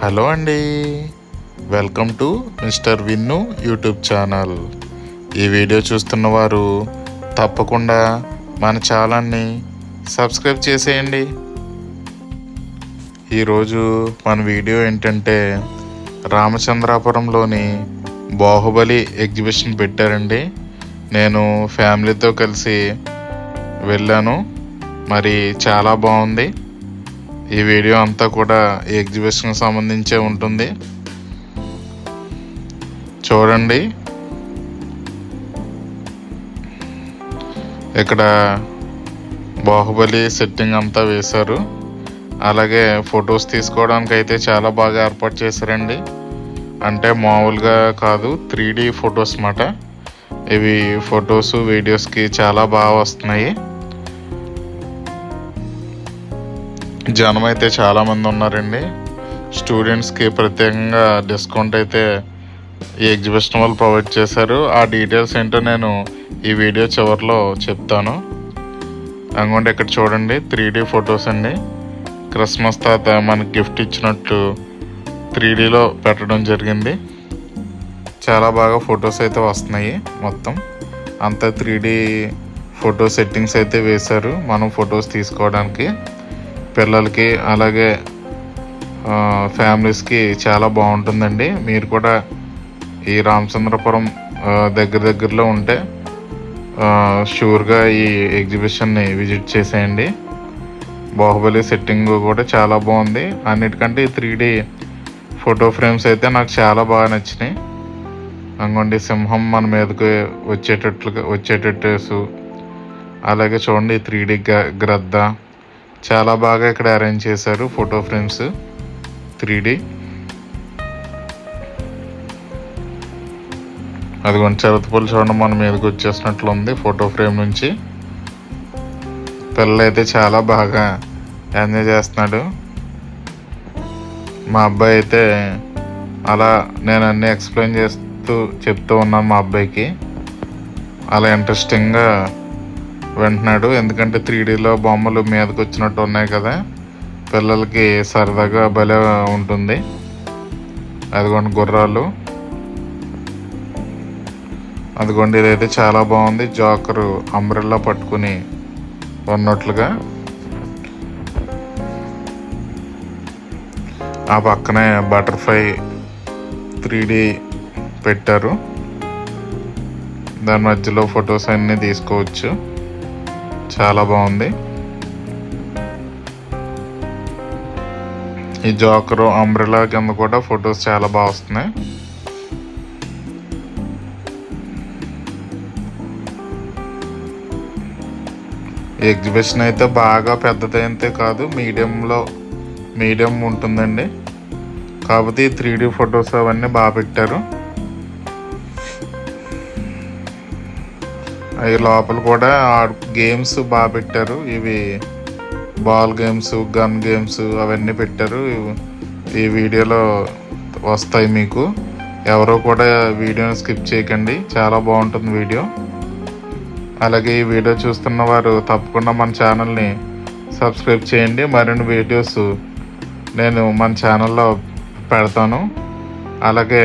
Hello అండి, welcome to mister Vinnu YouTube channel. ఈ video చూస్తున్న వారు తప్పకుండా మన ఛానల్ని సబ్స్క్రైబ్ చేసేయండి. ఈరోజు మన వీడియో ఏంటంటే రామచంద్రాపురంలోని బాహుబలి ఎగ్జిబిషన్ పెట్టారండి. నేను ఫ్యామిలీతో కలిసి వెళ్ళాను. మరి చాలా బాగుంది. ఈ వీడియో అంతా కూడా ఈ ఎగ్జిబిషన్కి సంబంధించే ఉంటుంది. చూడండి, ఇక్కడ బాహుబలి సెట్టింగ్ అంతా వేశారు. అలాగే ఫొటోస్ తీసుకోవడానికి అయితే చాలా బాగా ఏర్పాటు చేశారండి. అంటే మామూలుగా కాదు, 3D ఫొటోస్ అన్నమాట. ఇవి ఫొటోస్ వీడియోస్కి చాలా బాగా వస్తున్నాయి. జనం అయితే చాలామంది ఉన్నారండి. స్టూడెంట్స్కి ప్రత్యేకంగా డిస్కౌంట్ అయితే ఈ ఎగ్జిబిషన్ వాళ్ళు ప్రొవైడ్ చేశారు. ఆ డీటెయిల్స్ ఏంటో నేను ఈ వీడియో చివరిలో చెప్తాను. అనుకోండి, ఇక్కడ చూడండి 3D ఫొటోస్ అండి. క్రిస్మస్ తాత మనకి గిఫ్ట్ ఇచ్చినట్టు 3Dలో పెట్టడం జరిగింది. చాలా బాగా ఫొటోస్ అయితే వస్తున్నాయి. మొత్తం అంతా 3D ఫోటో సెట్టింగ్స్ అయితే వేశారు మనం ఫొటోస్ తీసుకోవడానికి. పిల్లలకి అలాగే ఫ్యామిలీస్కి చాలా బాగుంటుందండి. మీరు కూడా ఈ రామచంద్రపురం దగ్గరలో ఉంటే షూర్గా ఈ ఎగ్జిబిషన్ని విజిట్ చేసేయండి. బాహుబలి సెట్టింగ్ కూడా చాలా బాగుంది. అన్నిటికంటే ఈ 3D ఫోటో ఫ్రేమ్స్ అయితే నాకు చాలా బాగా నచ్చినాయి. అనుకోండి, సింహం మన మీదకి వచ్చేటట్టు అలాగే చూడండి 3D గ్రద్ద చాలా బాగా ఇక్కడ అరేంజ్ చేశారు. Photo frames 3D. అదిగోండి, చిరుతపులు చూడండి మన మీదకి వచ్చేసినట్లు ఉంది ఫోటో ఫ్రేమ్ నుంచి. పిల్లలు అయితే చాలా బాగా ఎంజాయ్ చేస్తున్నాడు. మా అబ్బాయి అయితే అలా నేను అన్నీ ఎక్స్ప్లెయిన్ చెప్తూ ఉన్నాను మా అబ్బాయికి. అలా ఇంట్రెస్టింగ్గా వింటున్నాడు. ఎందుకంటే 3Dలో బొమ్మలు మీదకి వచ్చినట్టు ఉన్నాయి కదా, పిల్లలకి సరదాగా భలే ఉంటుంది. అదిగోండి గుర్రాలు. అదిగోండి, ఇదైతే చాలా బాగుంది. జోకరు అంబ్రెల్లా పట్టుకుని ఉన్నట్లుగా. ఆ పక్కనే బటర్ఫ్లై 3D పెట్టారు. దాని మధ్యలో ఫొటోస్ అన్నీ తీసుకోవచ్చు. చాలా బాగుంది. ఈ జోకరు అంబ్రెల్లా కింద కూడా ఫొటోస్ చాలా బాగా వస్తున్నాయి. ఈ ఎగ్జిబిషన్ అయితే బాగా పెద్దదైతే కాదు, మీడియం ఉంటుందండి. కాకపోతే ఈ 3D ఫొటోస్ అవన్నీ బాగా పెట్టారు. అవి లోపల కూడా గేమ్స్ బాగా పెట్టారు. ఇవి బాల్ గేమ్స్, గన్ గేమ్స్ అవన్నీ పెట్టారు. ఈ వీడియోలో వస్తాయి మీకు. ఎవరో కూడా వీడియోని స్కిప్ చేయకండి, చాలా బాగుంటుంది వీడియో. అలాగే ఈ వీడియో చూస్తున్న వారు తప్పకుండా మన ఛానల్ని సబ్స్క్రైబ్ చేయండి. మరిన్ని వీడియోస్ నేను మన ఛానల్లో పెడతాను. అలాగే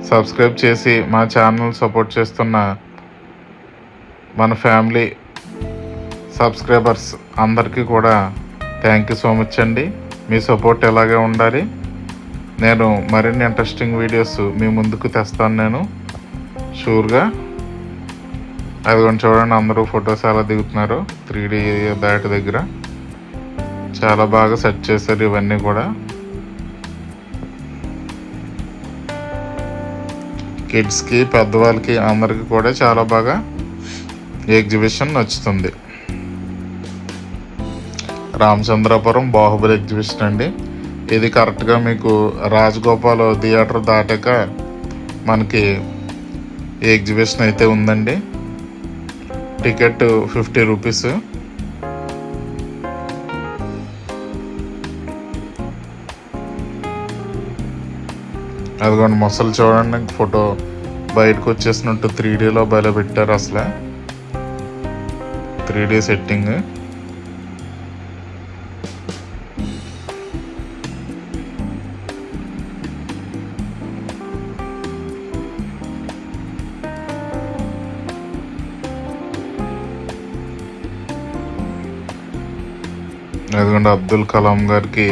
సబ్స్క్రైబ్ చేసి మా ఛానల్ సపోర్ట్ చేస్తున్న మన ఫ్యామిలీ సబ్స్క్రైబర్స్ అందరికీ కూడా థ్యాంక్ యూ సో మచ్ అండి. మీ సపోర్ట్ ఎలాగే ఉండాలి. నేను మరిన్ని ఇంట్రెస్టింగ్ వీడియోస్ మీ ముందుకు తెస్తాను నేను షూర్గా. అదిగోండి చూడండి, అందరూ ఫొటోస్ ఎలా దిగుతున్నారు 3D బ్యాట్ దగ్గర. చాలా బాగా సెట్ చేశారు ఇవన్నీ కూడా. కిడ్స్కి, పెద్దవాళ్ళకి అందరికీ కూడా చాలా బాగా ఈ ఎగ్జిబిషన్ నచ్చుతుంది. రామచంద్రపురం బాహుబలి ఎగ్జిబిషన్ అండి. ఇది కరెక్ట్గా మీకు రాజగోపాల్ థియేటర్ దాటాక మనకి ఈ ఎగ్జిబిషన్ అయితే ఉందండి. Ticket 50 rupees. అదిగోండి మొసలు చూడండి, ఫోటో బయటకు వచ్చేసినట్టు 3Dలో భలే పెట్టారు. అసలు 3D సెట్టింగ్. ఎందుకంటే అబ్దుల్ కలాం గారికి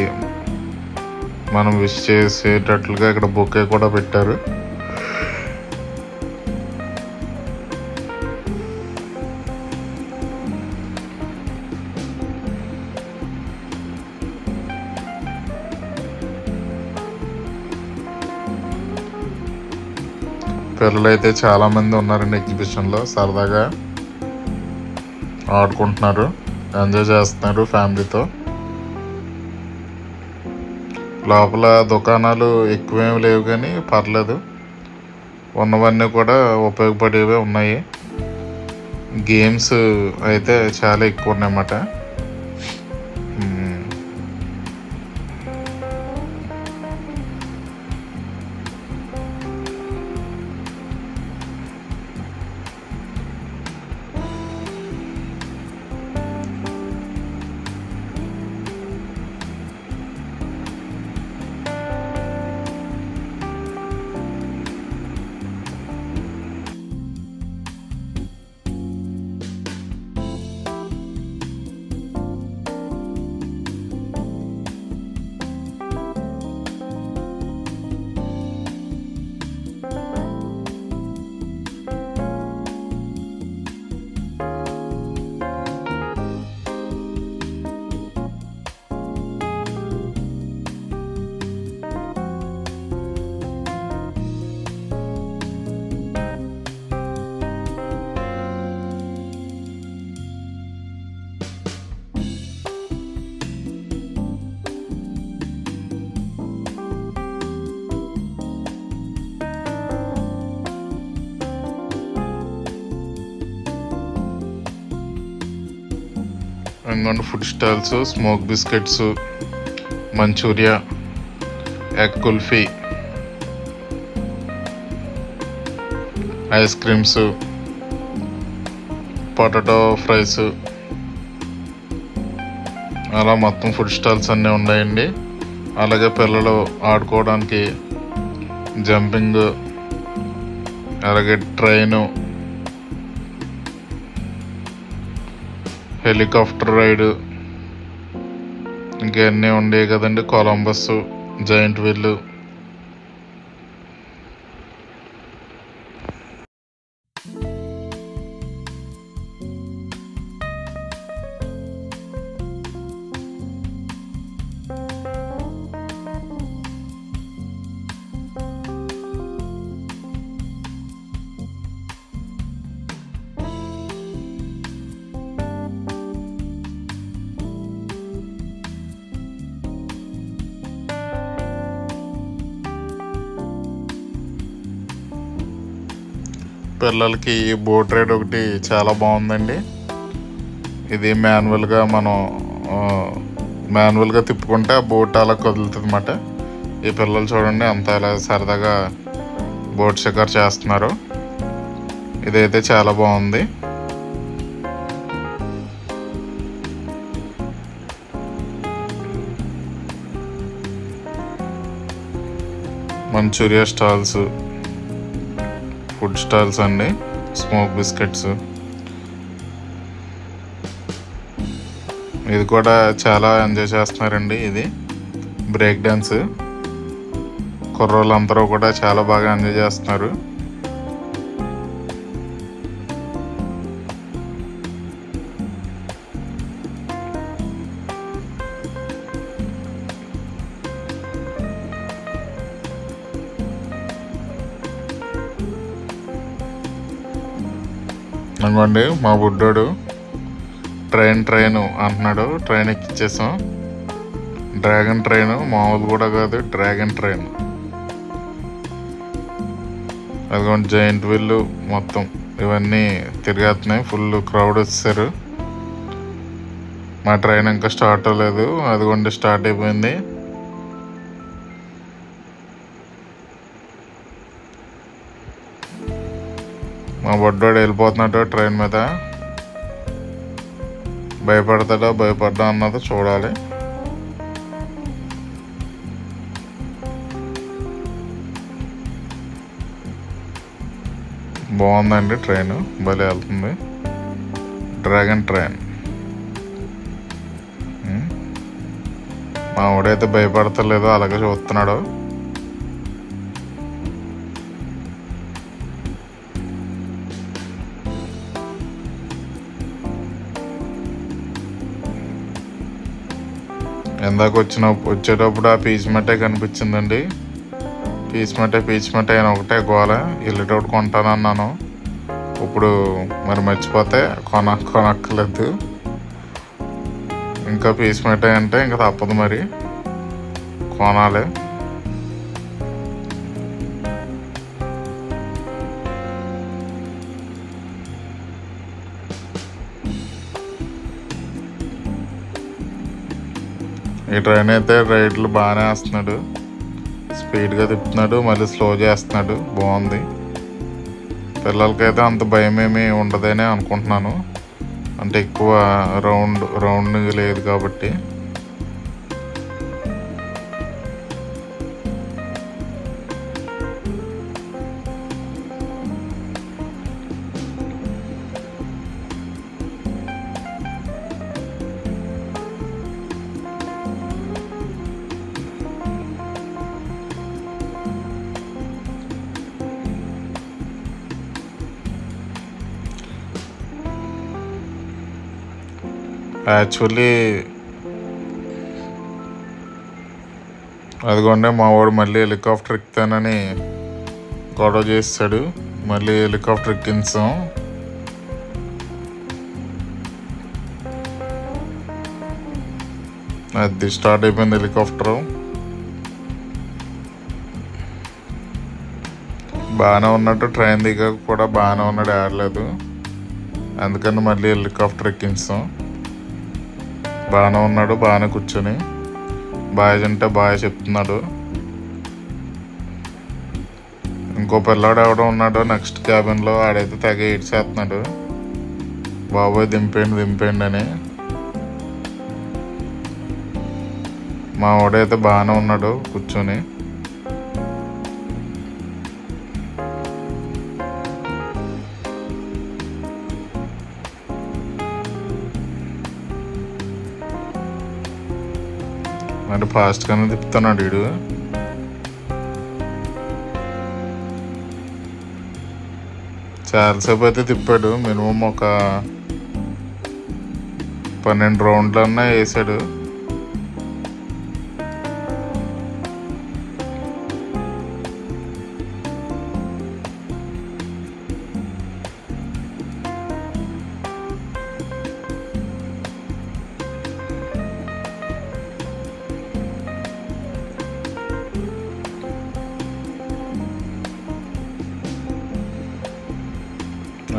మనం విష్ చేసేటట్లుగా ఇక్కడ బొకే కూడా పెట్టారు. పిల్లలు అయితే చాలా మంది ఉన్నారండి ఎగ్జిబిషన్లో. సరదాగా ఆడుకుంటున్నారు, ఎంజాయ్ చేస్తున్నారు ఫ్యామిలీతో. లోపల దుకాణాలు ఎక్కువేమి లేవు కానీ పర్లేదు, ఉన్నవన్నీ కూడా ఉపయోగపడేవే ఉన్నాయి. గేమ్స్ అయితే చాలా ఎక్కువ ఉన్నాయన్నమాట. ఇంకొన్ని food stalls, smoke biscuits, Manchuria, egg kulfi, ice creams, potato fries, అలా మొత్తం ఫుడ్ స్టాల్స్ అన్నీ ఉన్నాయండి. అలాగే పిల్లలు ఆడుకోవడానికి జంపింగ్, అలాగే ట్రైను, హెలికాప్టర్ రైడ్, ఇంకన్నీ ఉండేవి కదండి. Columbus, giant wheel. పిల్లలకి బోట్ రైడ్ ఒకటి చాలా బాగుందండి. ఇది మాన్యువల్గా తిప్పుకుంటే ఆ బోట్ అలా కదులుతుంది అన్నమాట. ఈ పిల్లలు చూడండి అంత అలా సరదాగా బోట్ షికార్ చేస్తున్నారు. ఇదైతే చాలా బాగుంది. మంచూరియా స్టాల్స్, ఫుడ్ స్టాల్స్ అండి, స్మోక్ బిస్కెట్స్. ఇది కూడా చాలా ఎంజాయ్ చేస్తున్నారండి. ఇది బ్రేక్ డ్యాన్స్. కుర్రోళ్ళందరూ కూడా చాలా బాగా ఎంజాయ్ చేస్తున్నారు. అనుకోండి మా బుడ్డోడు ట్రైన్ అంటున్నాడు. ట్రైన్ ఎక్కిచ్చేసాం. డ్రాగన్ ట్రైన్, మామూలు కూడా కాదు, డ్రాగన్ ట్రైన్. అదిగోండి జైంట్ వీల్ మొత్తం ఇవన్నీ తిరిగేస్తున్నాయి. ఫుల్ క్రౌడ్ వచ్చేసారు. మా ట్రైన్ ఇంకా స్టార్ట్ అవ్వలేదు. అదిగోండి స్టార్ట్ అయిపోయింది. మా బొడ్డోడు వెళ్ళిపోతున్నాడు ట్రైన్ మీద. భయపడ్డా అన్నది చూడాలి. బాగుందండి ట్రైన్, భలే వెళ్తుంది. Dragon train. మా వాడైతే భయపడతలేదు, అలాగే చూస్తున్నాడు. ఇందాక వచ్చేటప్పుడు ఆ పీచ్ మట్టే కనిపించిందండి. పీచ్ మట్టే అయినా ఒకటే గోల. వెళ్ళేటప్పుడు కొంటానన్నాను, ఇప్పుడు మరి మర్చిపోతే కొనక్కర్లేదు. ఇంకా పీచ్ మట్టే అంటే ఇంకా తప్పదు, మరి కొనాలి. ఈ ట్రైన్ అయితే రైడ్లు బాగానే వేస్తున్నాడు, స్పీడ్గా తిప్పుతున్నాడు, మళ్ళీ స్లో చేస్తున్నాడు. బాగుంది. పిల్లలకైతే అంత భయం ఏమీ ఉండదనే అనుకుంటున్నాను, అంటే ఎక్కువ రౌండ్ లేదు కాబట్టి. యాక్చువల్లీ అదిగోండి మా వాడు మళ్ళీ హెలికాప్టర్ ఎక్కుతానని గొడవ చేస్తాడు. మళ్ళీ హెలికాప్టర్ ఎక్కించాం. అది స్టార్ట్ అయిపోయింది హెలికాప్టరు. బాగానే ఉన్నట్టు ట్రైన్ దిగాక కూడా బాగానే ఉన్నాడు, ఆడలేదు. అందుకని మళ్ళీ హెలికాప్టర్ ఎక్కించాం. బాగానే ఉన్నాడు, బాగానే కూర్చొని బాయ్ అంటే బాయ్ చెప్తున్నాడు. ఇంకో పిల్లాడు ఎవడో ఉన్నాడు నెక్స్ట్ క్యాబిన్లో, ఆడైతే తెగ ఏడ్చేస్తున్నాడు, బాబోయ్ దింపేయండి అని. మా వాడైతే బాగానే ఉన్నాడు కూర్చొని. మరి ఫాస్ట్గానే తిప్పుతున్నాడు వీడు. చాలాసేపు అయితే తిప్పాడు, మినిమం ఒక 12 రౌండ్లన్నా వేసాడు.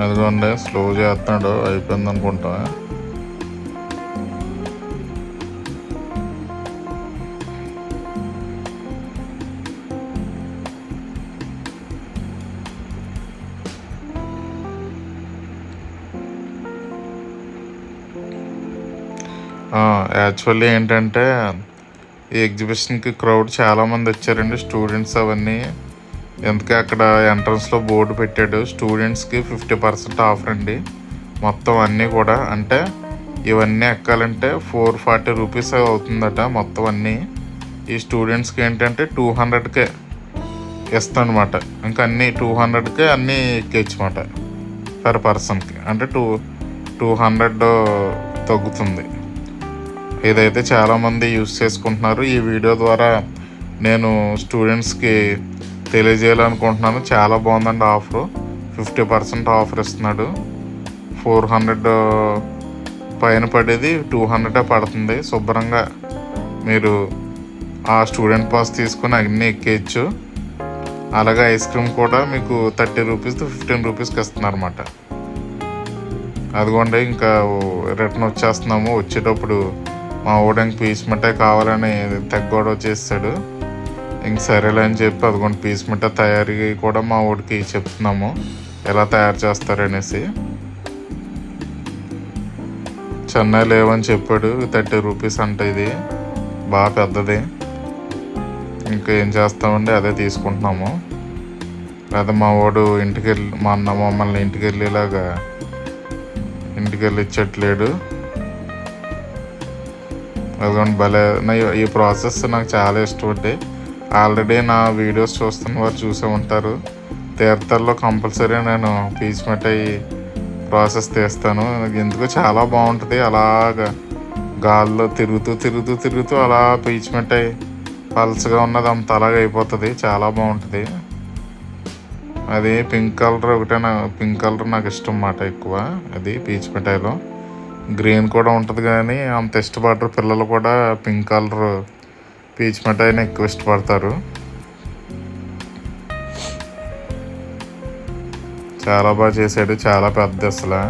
అదిగోండి స్లో చేస్తున్నాడు, అయిపోయింది అనుకుంటా. యాక్చువల్లీ ఏంటంటే ఈ ఎగ్జిబిషన్కి క్రౌడ్ చాలామంది వచ్చారండి, స్టూడెంట్స్ అవన్నీ. ఎందుకంటే అక్కడ ఎంట్రన్స్లో బోర్డు పెట్టాడు, స్టూడెంట్స్కి 50% ఆఫ్ అండి మొత్తం అన్నీ కూడా. అంటే ఇవన్నీ ఎక్కాలంటే 440 రూపీస్ అవుతుందట మొత్తం అన్నీ. ఈ స్టూడెంట్స్కి ఏంటంటే 200కే ఇస్తానమాట. ఇంకా అన్నీ 200కే అన్నీ ఎక్కేయచ్చమాట పర్ పర్సన్కి. అంటే 200 తగ్గుతుంది. ఇదైతే చాలామంది యూస్ చేసుకుంటున్నారు. ఈ వీడియో ద్వారా నేను స్టూడెంట్స్కి తెలియజేయాలనుకుంటున్నాను. చాలా బాగుందండి ఆఫరు, 50% ఆఫర్ ఇస్తున్నాడు. 400 పైన పడేది 200 పడుతుంది. శుభ్రంగా మీరు ఆ స్టూడెంట్ పాస్ తీసుకుని అన్నీ ఎక్కేయచ్చు. అలాగే ఐస్ క్రీమ్ కూడా మీకు 30 రూపీస్ 15 రూపీస్కి ఇస్తున్నారు అన్నమాట. అదిగోండి ఇంకా రిటర్న్ వచ్చేస్తున్నాము. వచ్చేటప్పుడు మా ఓడికి పీస్ మిఠాయి కావాలని తెగ్గొడవ చేస్తాడు. ఇంక సరేలే అని చెప్పి అదిగోండి పీస్ మిఠాయి తయారీ కూడా మా ఓడికి చెప్తున్నాము ఎలా తయారు చేస్తారనేసి. చెన్నై లేవని చెప్పాడు, 30 రూపీస్ అంటే ఇది బాగా పెద్దది. ఇంకా ఏం చేస్తామండి అదే తీసుకుంటున్నాము. లేదా మా వాడు ఇంటికి వెళ్ళి మా అన్న మమ్మల్ని ఇంటికి వెళ్ళేలాగా ఇంటికి వెళ్ళి ఇచ్చట్లేడు. అదిగోండి భలే ఈ ప్రాసెస్ నాకు చాలా ఇష్టం అండి. ఆల్రెడీ నా వీడియోస్ చూస్తున్న వారు చూసే ఉంటారు. తీర్థాల్లో కంపల్సరీ నేను పీచు మిఠాయి ప్రాసెస్ తీస్తాను. ఎందుకు చాలా బాగుంటుంది. అలాగా గాల్లో తిరుగుతూ అలా పీచు మిఠాయి పల్చగా ఉన్నది అంత అలాగే అయిపోతుంది. చాలా బాగుంటుంది. అది పింక్ కలర్ పింక్ కలర్ నాకు ఇష్టం అన్నమాట ఎక్కువ. అది పీచు మిఠాయిలో గ్రీన్ కూడా ఉంటుంది కానీ అంత ఇష్టపడరు పిల్లలు కూడా. పింక్ కలర్ పీచు మిఠాయిని ఎక్కువ ఇష్టపడతారు. చాలా బాగా చేశాడు. చాలా పెద్ద అసలు.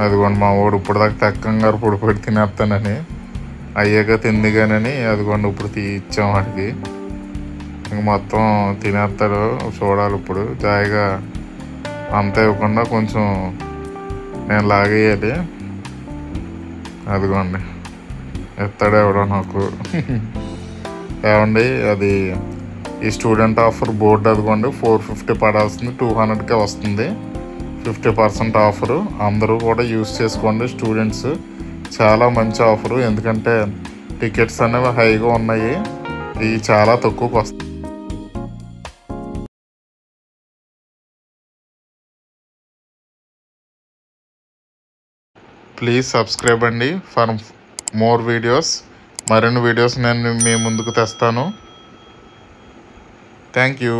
అదిగోండి మా వాడు ఇప్పుడు దాకా తెక్కంగారు పొడి పొడి తినేస్తానని అయ్యాక తింది కానీ అదిగోండి ఇప్పుడు ఇచ్చాం వాడికి. ఇంక మొత్తం తినేస్తాడు. చూడాలి ఇప్పుడు జాయిగా అంతా ఇవ్వకుండా కొంచెం నేను లాగేయాలి. అదిగోండి ఎత్తాడు ఎవడో నాకు. ఏమండి అది ఈ స్టూడెంట్ ఆఫర్ బోర్డు అదిగోండి 450 పడాల్సింది 200కే వస్తుంది. 50% ఆఫరు. అందరూ కూడా యూజ్ చేసుకోండి స్టూడెంట్స్. చాలా మంచి ఆఫరు. ఎందుకంటే టికెట్స్ అనేవి హైగా ఉన్నాయి. ఇవి చాలా తక్కువకి వస్తాయి. ప్లీజ్ సబ్స్క్రైబ్ అండి ఫర్ మోర్ వీడియోస్. మరిన్ని వీడియోస్ నేను మీ ముందుకు తెస్తాను. Thank you.